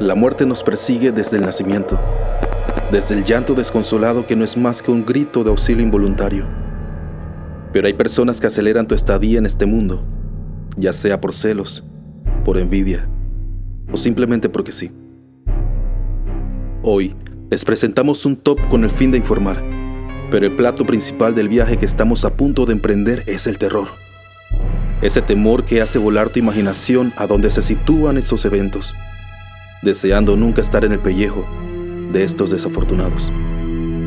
La muerte nos persigue desde el nacimiento, desde el llanto desconsolado que no es más que un grito de auxilio involuntario. Pero hay personas que aceleran tu estadía en este mundo, ya sea por celos, por envidia o simplemente porque sí. Hoy les presentamos un top con el fin de informar, pero el plato principal del viaje que estamos a punto de emprender es el terror. Ese temor que hace volar tu imaginación a donde se sitúan estos eventos, deseando nunca estar en el pellejo de estos desafortunados.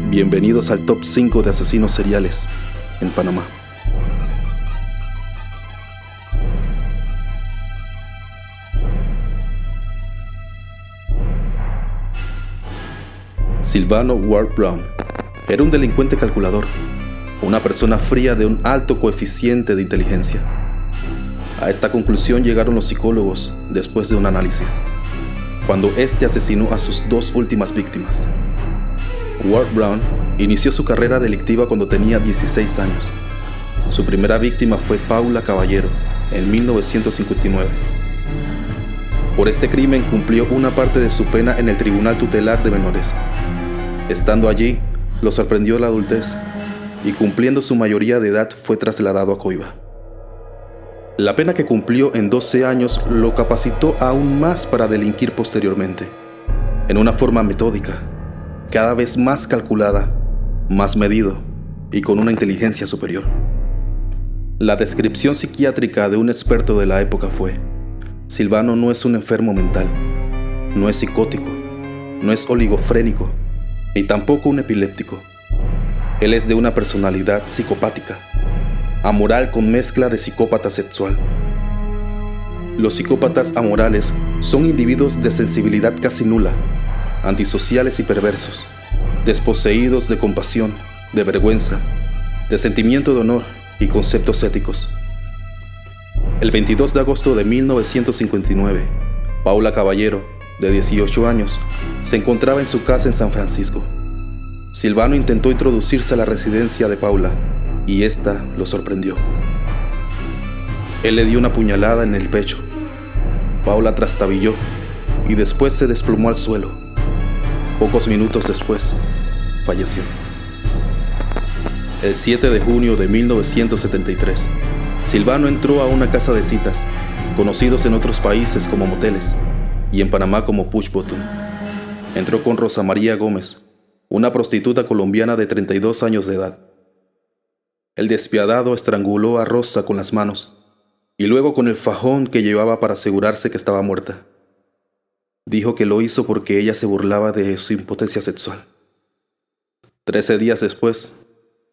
Bienvenidos al top 5 de asesinos seriales en Panamá. Sylvano Ward Brown era un delincuente calculador, una persona fría de un alto coeficiente de inteligencia. A esta conclusión llegaron los psicólogos después de un análisis, cuando este asesinó a sus dos últimas víctimas. Ward Brown inició su carrera delictiva cuando tenía 16 años. Su primera víctima fue Paula Caballero, en 1959. Por este crimen cumplió una parte de su pena en el Tribunal Tutelar de Menores. Estando allí, lo sorprendió la adultez y cumpliendo su mayoría de edad fue trasladado a Coiba. La pena que cumplió en 12 años lo capacitó aún más para delinquir posteriormente, en una forma metódica, cada vez más calculada, más medido y con una inteligencia superior. La descripción psiquiátrica de un experto de la época fue: Sylvano no es un enfermo mental, no es psicótico, no es oligofrénico, ni tampoco un epiléptico. Él es de una personalidad psicopática, amoral con mezcla de psicópata sexual. Los psicópatas amorales son individuos de sensibilidad casi nula, antisociales y perversos, desposeídos de compasión, de vergüenza, de sentimiento de honor y conceptos éticos. El 22 de agosto de 1959, Paula Caballero, de 18 años, se encontraba en su casa en San Francisco. Sylvano intentó introducirse a la residencia de Paula y ésta lo sorprendió. Él le dio una puñalada en el pecho. Paula trastabilló y después se desplomó al suelo. Pocos minutos después, falleció. El 7 de junio de 1973, Sylvano entró a una casa de citas, conocidos en otros países como moteles y en Panamá como Push Button. Entró con Rosa María Gómez, una prostituta colombiana de 32 años de edad. El despiadado estranguló a Rosa con las manos y luego con el fajón que llevaba para asegurarse que estaba muerta. Dijo que lo hizo porque ella se burlaba de su impotencia sexual. 13 días después,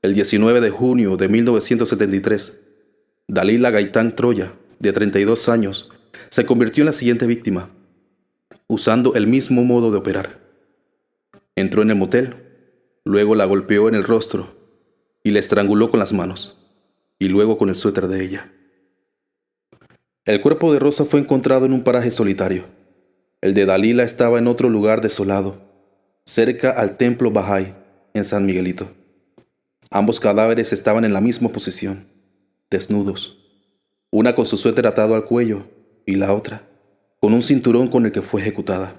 el 19 de junio de 1973, Dalila Gaitán Troya, de 32 años, se convirtió en la siguiente víctima, usando el mismo modo de operar. Entró en el motel, luego la golpeó en el rostro y la estranguló con las manos, y luego con el suéter de ella. El cuerpo de Rosa fue encontrado en un paraje solitario. El de Dalila estaba en otro lugar desolado, cerca al templo Bahá'í, en San Miguelito. Ambos cadáveres estaban en la misma posición, desnudos, una con su suéter atado al cuello y la otra con un cinturón con el que fue ejecutada.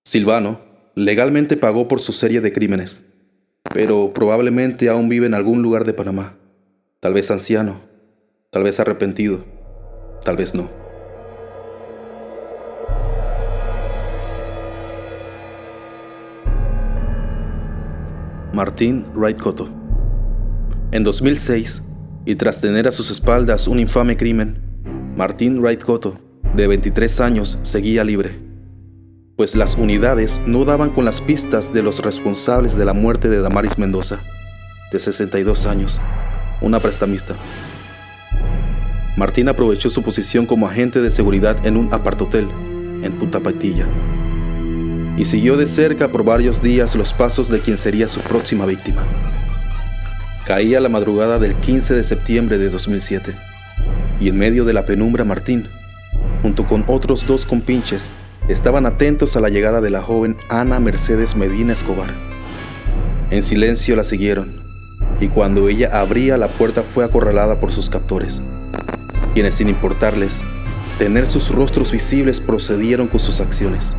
Sylvano legalmente pagó por su serie de crímenes, pero probablemente aún vive en algún lugar de Panamá, tal vez anciano, tal vez arrepentido, tal vez no. Martín Wright Cotto. En 2006, y tras tener a sus espaldas un infame crimen, Martín Wright Cotto, de 23 años, seguía libre, pues las unidades no daban con las pistas de los responsables de la muerte de Damaris Mendoza, de 62 años, una prestamista. Martín aprovechó su posición como agente de seguridad en un apartotel en Punta Paitilla y siguió de cerca por varios días los pasos de quien sería su próxima víctima. Caía la madrugada del 15 de septiembre de 2007 y en medio de la penumbra Martín, junto con otros dos compinches, estaban atentos a la llegada de la joven Ana Mercedes Medina Escobar. En silencio la siguieron, y cuando ella abría la puerta fue acorralada por sus captores, quienes sin importarles, tener sus rostros visibles procedieron con sus acciones.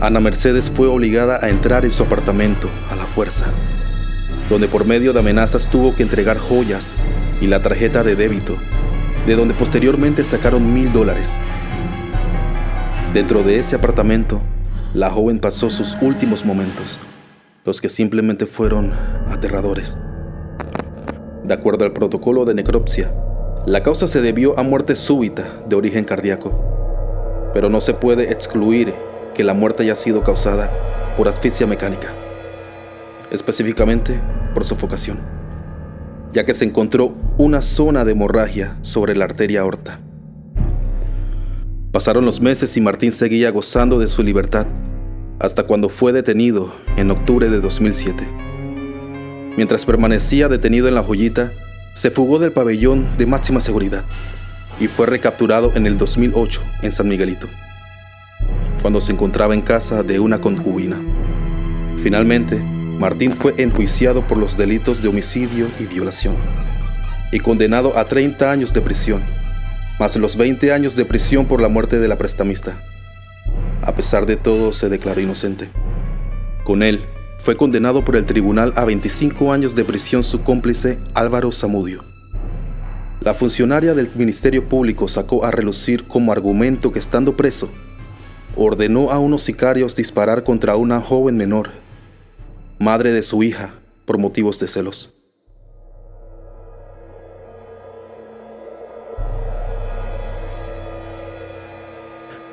Ana Mercedes fue obligada a entrar en su apartamento a la fuerza, donde por medio de amenazas tuvo que entregar joyas y la tarjeta de débito, de donde posteriormente sacaron $1,000. Dentro de ese apartamento, la joven pasó sus últimos momentos, los que simplemente fueron aterradores. De acuerdo al protocolo de necropsia, la causa se debió a muerte súbita de origen cardíaco, pero no se puede excluir que la muerte haya sido causada por asfixia mecánica, específicamente por sofocación, ya que se encontró una zona de hemorragia sobre la arteria aorta. Pasaron los meses y Martín seguía gozando de su libertad, hasta cuando fue detenido en octubre de 2007. Mientras permanecía detenido en La Joyita, se fugó del pabellón de máxima seguridad y fue recapturado en el 2008 en San Miguelito, cuando se encontraba en casa de una concubina. Finalmente, Martín fue enjuiciado por los delitos de homicidio y violación y condenado a 30 años de prisión, más los 20 años de prisión por la muerte de la prestamista. A pesar de todo, se declaró inocente. Con él, fue condenado por el tribunal a 25 años de prisión su cómplice Álvaro Zamudio. La funcionaria del Ministerio Público sacó a relucir como argumento que, estando preso, ordenó a unos sicarios disparar contra una joven menor, madre de su hija, por motivos de celos.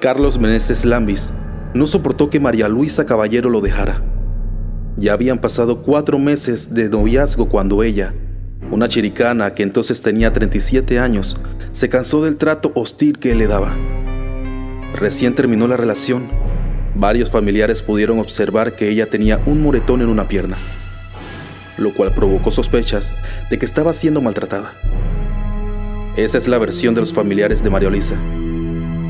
Carlos Meneses Lambis no soportó que María Luisa Caballero lo dejara. Ya habían pasado 4 meses de noviazgo cuando ella, una chiricana que entonces tenía 37 años, se cansó del trato hostil que él le daba. Recién terminó la relación, varios familiares pudieron observar que ella tenía un moretón en una pierna, lo cual provocó sospechas de que estaba siendo maltratada. Esa es la versión de los familiares de María Luisa,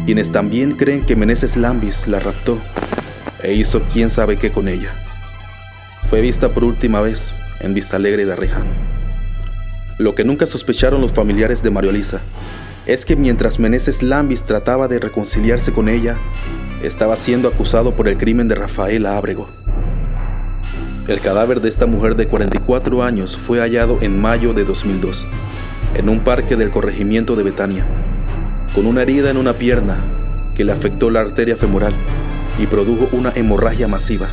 quienes también creen que Meneses Lambis la raptó e hizo quién sabe qué con ella. Fue vista por última vez en Vistalegre de Arreján. Lo que nunca sospecharon los familiares de María Luisa es que mientras Meneses Lambis trataba de reconciliarse con ella, estaba siendo acusado por el crimen de Rafaela Ábrego. El cadáver de esta mujer de 44 años fue hallado en mayo de 2002, en un parque del corregimiento de Betania, con una herida en una pierna que le afectó la arteria femoral y produjo una hemorragia masiva.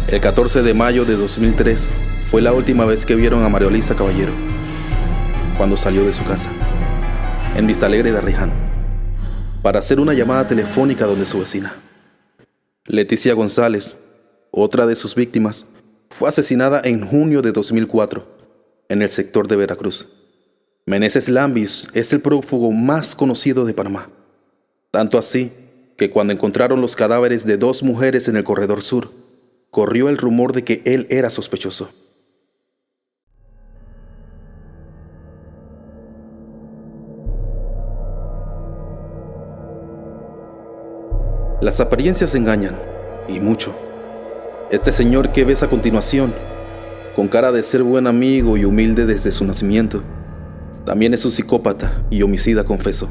El 14 de mayo de 2003 fue la última vez que vieron a María Luisa Caballero, cuando salió de su casa, en Vistalegre de Arreján, para hacer una llamada telefónica donde su vecina. Leticia González, otra de sus víctimas, fue asesinada en junio de 2004, en el sector de Veracruz. Meneses Lambis es el prófugo más conocido de Panamá, tanto así que cuando encontraron los cadáveres de 2 mujeres en el corredor sur, corrió el rumor de que él era sospechoso. Las apariencias engañan, y mucho. Este señor que ves a continuación, con cara de ser buen amigo y humilde desde su nacimiento, también es un psicópata y homicida confeso.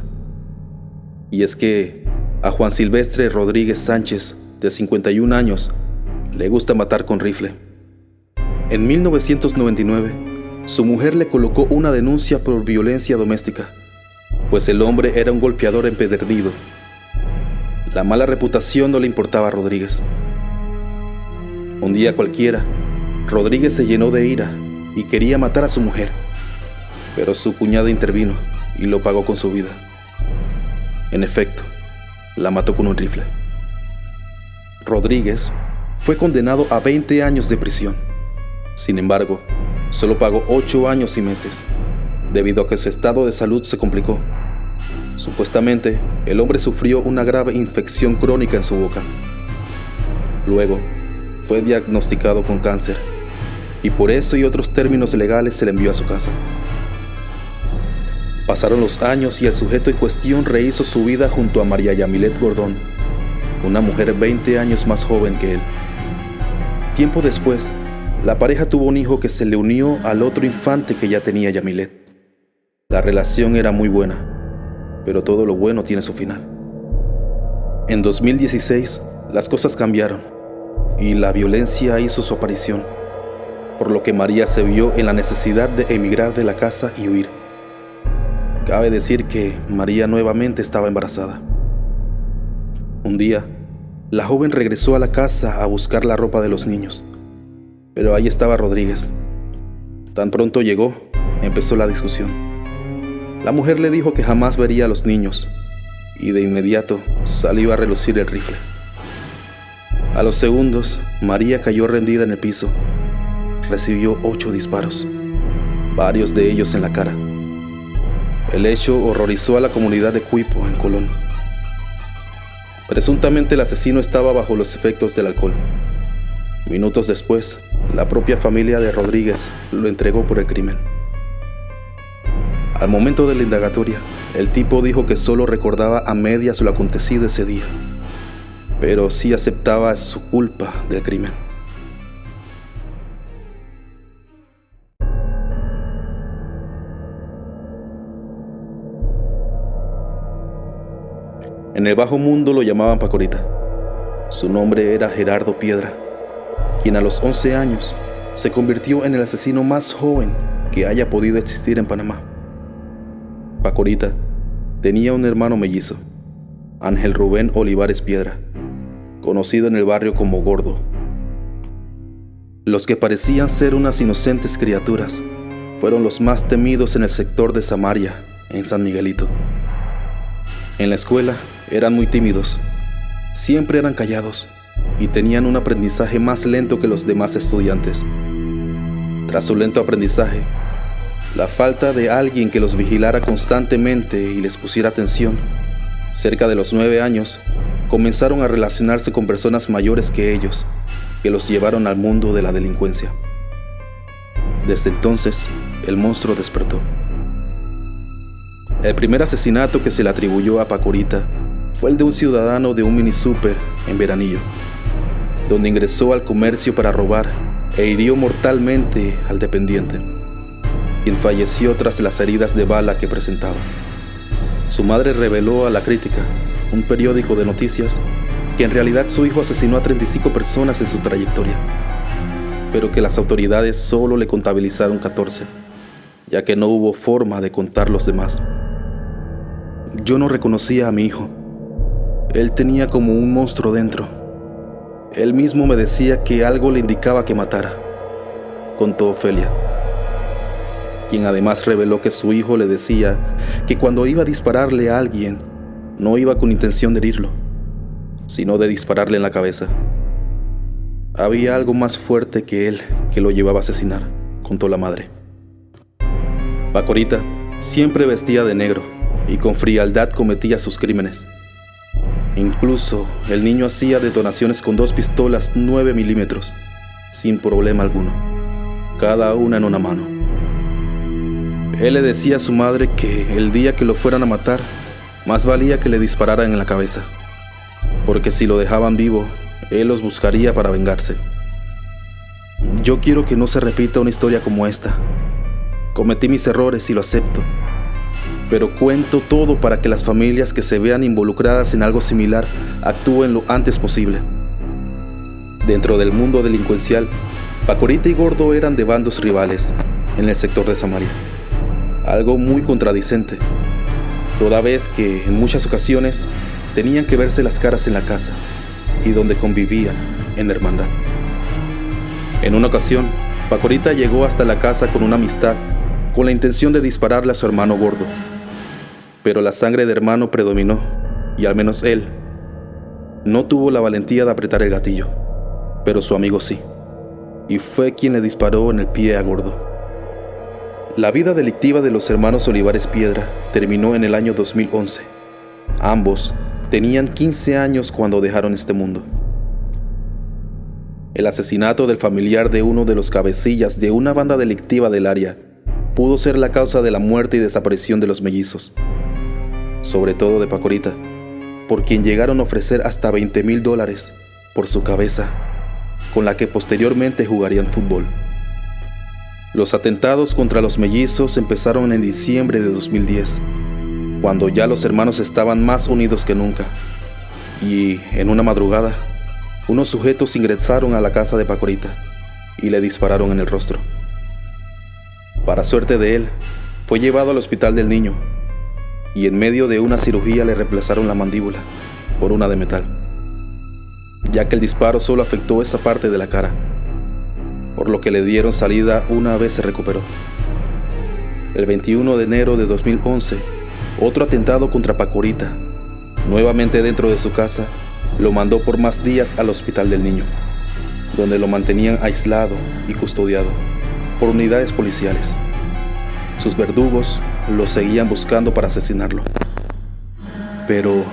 Y es que a Juan Silvestre Rodríguez Sánchez, de 51 años, le gusta matar con rifle. En 1999, su mujer le colocó una denuncia por violencia doméstica, pues el hombre era un golpeador empedernido. La mala reputación no le importaba a Rodríguez. Un día cualquiera, Rodríguez se llenó de ira y quería matar a su mujer, pero su cuñada intervino y lo pagó con su vida. En efecto, la mató con un rifle. Rodríguez fue condenado a 20 años de prisión. Sin embargo, solo pagó 8 años y meses, debido a que su estado de salud se complicó. Supuestamente, el hombre sufrió una grave infección crónica en su boca. Luego, fue diagnosticado con cáncer, y por eso y otros términos legales se le envió a su casa. Pasaron los años y el sujeto en cuestión rehizo su vida junto a María Yamilet Gordón, una mujer 20 años más joven que él. Tiempo después, la pareja tuvo un hijo que se le unió al otro infante que ya tenía Yamilet. La relación era muy buena, pero todo lo bueno tiene su final. En 2016, las cosas cambiaron y la violencia hizo su aparición, por lo que María se vio en la necesidad de emigrar de la casa y huir. Cabe decir que María nuevamente estaba embarazada. Un día, la joven regresó a la casa a buscar la ropa de los niños, pero ahí estaba Rodríguez. Tan pronto llegó, empezó la discusión. La mujer le dijo que jamás vería a los niños y de inmediato salió a relucir el rifle. A los segundos, María cayó rendida en el piso. Recibió 8 disparos, varios de ellos en la cara. El hecho horrorizó a la comunidad de Cuipo, en Colón. Presuntamente el asesino estaba bajo los efectos del alcohol. Minutos después, la propia familia de Rodríguez lo entregó por el crimen. Al momento de la indagatoria, el tipo dijo que solo recordaba a medias lo acontecido ese día, pero sí aceptaba su culpa del crimen. En el bajo mundo lo llamaban Pacorita. Su nombre era Gerardo Piedra, quien a los 11 años se convirtió en el asesino más joven que haya podido existir en Panamá. Pacorita tenía un hermano mellizo, Ángel Rubén Olivares Piedra, conocido en el barrio como Gordo. Los que parecían ser unas inocentes criaturas fueron los más temidos en el sector de Samaria, en San Miguelito. En la escuela eran muy tímidos, siempre eran callados y tenían un aprendizaje más lento que los demás estudiantes. Tras su lento aprendizaje, la falta de alguien que los vigilara constantemente y les pusiera atención, cerca de los 9 años, comenzaron a relacionarse con personas mayores que ellos, que los llevaron al mundo de la delincuencia. Desde entonces, el monstruo despertó. El primer asesinato que se le atribuyó a Pacorita fue el de un ciudadano de un mini súper en Veranillo, donde ingresó al comercio para robar e hirió mortalmente al dependiente, quien falleció tras las heridas de bala que presentaba. Su madre reveló a La Crítica, un periódico de noticias, que en realidad su hijo asesinó a 35 personas en su trayectoria, pero que las autoridades solo le contabilizaron 14, ya que no hubo forma de contar los demás. Yo no reconocía a mi hijo. Él tenía como un monstruo dentro. Él mismo me decía que algo le indicaba que matara, contó Ofelia, quien además reveló que su hijo le decía que cuando iba a dispararle a alguien, no iba con intención de herirlo, sino de dispararle en la cabeza. Había algo más fuerte que él que lo llevaba a asesinar, contó la madre. Pacorita siempre vestía de negro y con frialdad cometía sus crímenes. Incluso el niño hacía detonaciones con 2 pistolas 9 milímetros, sin problema alguno, cada una en una mano. Él le decía a su madre que el día que lo fueran a matar, más valía que le dispararan en la cabeza, porque si lo dejaban vivo, él los buscaría para vengarse. Yo quiero que no se repita una historia como esta. Cometí mis errores y lo acepto, pero cuento todo para que las familias que se vean involucradas en algo similar actúen lo antes posible. Dentro del mundo delincuencial, Pacorita y Gordo eran de bandos rivales en el sector de Samaria, algo muy contradicente, toda vez que en muchas ocasiones tenían que verse las caras en la casa y donde convivían en hermandad. En una ocasión, Pacorita llegó hasta la casa con una amistad con la intención de dispararle a su hermano Gordo, pero la sangre de hermano predominó y al menos él no tuvo la valentía de apretar el gatillo, pero su amigo sí, y fue quien le disparó en el pie a Gordo. La vida delictiva de los hermanos Olivares Piedra terminó en el año 2011. Ambos tenían 15 años cuando dejaron este mundo. El asesinato del familiar de uno de los cabecillas de una banda delictiva del área pudo ser la causa de la muerte y desaparición de los mellizos, sobre todo de Pacorita, por quien llegaron a ofrecer hasta $20,000 por su cabeza, con la que posteriormente jugarían fútbol. Los atentados contra los mellizos empezaron en diciembre de 2010, cuando ya los hermanos estaban más unidos que nunca. Y en una madrugada, unos sujetos ingresaron a la casa de Pacorita y le dispararon en el rostro. Para suerte de él, fue llevado al hospital del niño y en medio de una cirugía le reemplazaron la mandíbula por una de metal, ya que el disparo solo afectó esa parte de la cara, por lo que le dieron salida una vez se recuperó. El 21 de enero de 2011, otro atentado contra Pacorita, nuevamente dentro de su casa, lo mandó por más días al hospital del niño, donde lo mantenían aislado y custodiado por unidades policiales. Sus verdugos lo seguían buscando para asesinarlo. Pero,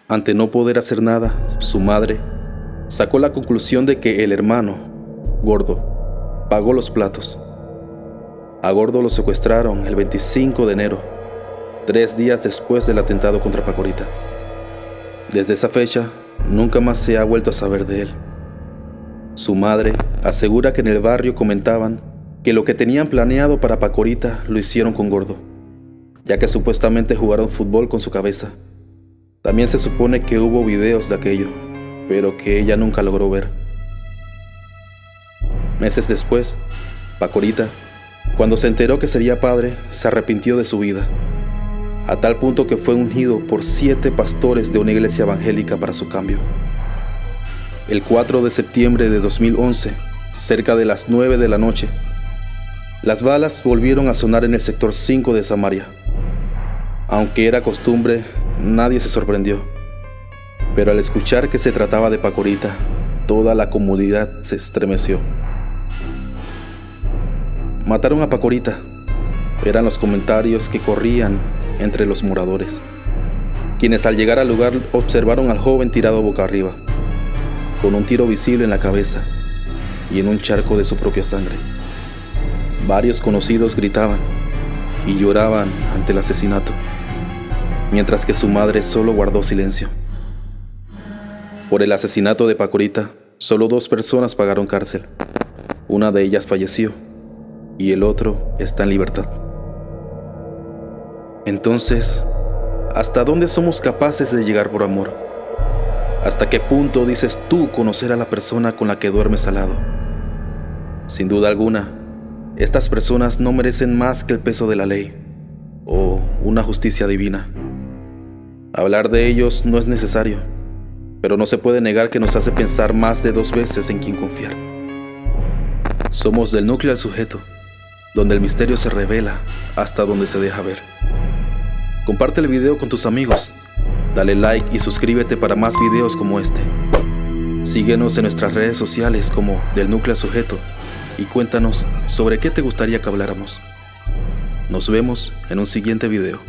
ante no poder hacer nada, su madre sacó la conclusión de que el hermano, Gordo, pagó los platos. A Gordo lo secuestraron el 25 de enero, 3 días después del atentado contra Pacorita. Desde esa fecha, nunca más se ha vuelto a saber de él. Su madre asegura que en el barrio comentaban que lo que tenían planeado para Pacorita lo hicieron con Gordo, ya que supuestamente jugaron fútbol con su cabeza. También se supone que hubo videos de aquello, pero que ella nunca logró ver. Meses después, Pacorita, cuando se enteró que sería padre, se arrepintió de su vida, a tal punto que fue ungido por 7 pastores de una iglesia evangélica para su cambio. El 4 de septiembre de 2011, cerca de las 9 de la noche, las balas volvieron a sonar en el sector 5 de Samaria. Aunque era costumbre, nadie se sorprendió. Pero al escuchar que se trataba de Pacorita, toda la comunidad se estremeció. Mataron a Pacorita, eran los comentarios que corrían entre los moradores, quienes al llegar al lugar observaron al joven tirado boca arriba, con un tiro visible en la cabeza y en un charco de su propia sangre. Varios conocidos gritaban y lloraban ante el asesinato, mientras que su madre solo guardó silencio. Por el asesinato de Pacorita, solo 2 personas pagaron cárcel. Una de ellas falleció y el otro está en libertad. Entonces, ¿hasta dónde somos capaces de llegar por amor? ¿Hasta qué punto dices tú conocer a la persona con la que duermes al lado? Sin duda alguna, estas personas no merecen más que el peso de la ley o una justicia divina. Hablar de ellos no es necesario, pero no se puede negar que nos hace pensar más de 2 veces en quién confiar. Somos del núcleo al sujeto, donde el misterio se revela hasta donde se deja ver. Comparte el video con tus amigos, dale like y suscríbete para más videos como este. Síguenos en nuestras redes sociales como Del Núcleo al Sujeto y cuéntanos sobre qué te gustaría que habláramos. Nos vemos en un siguiente video.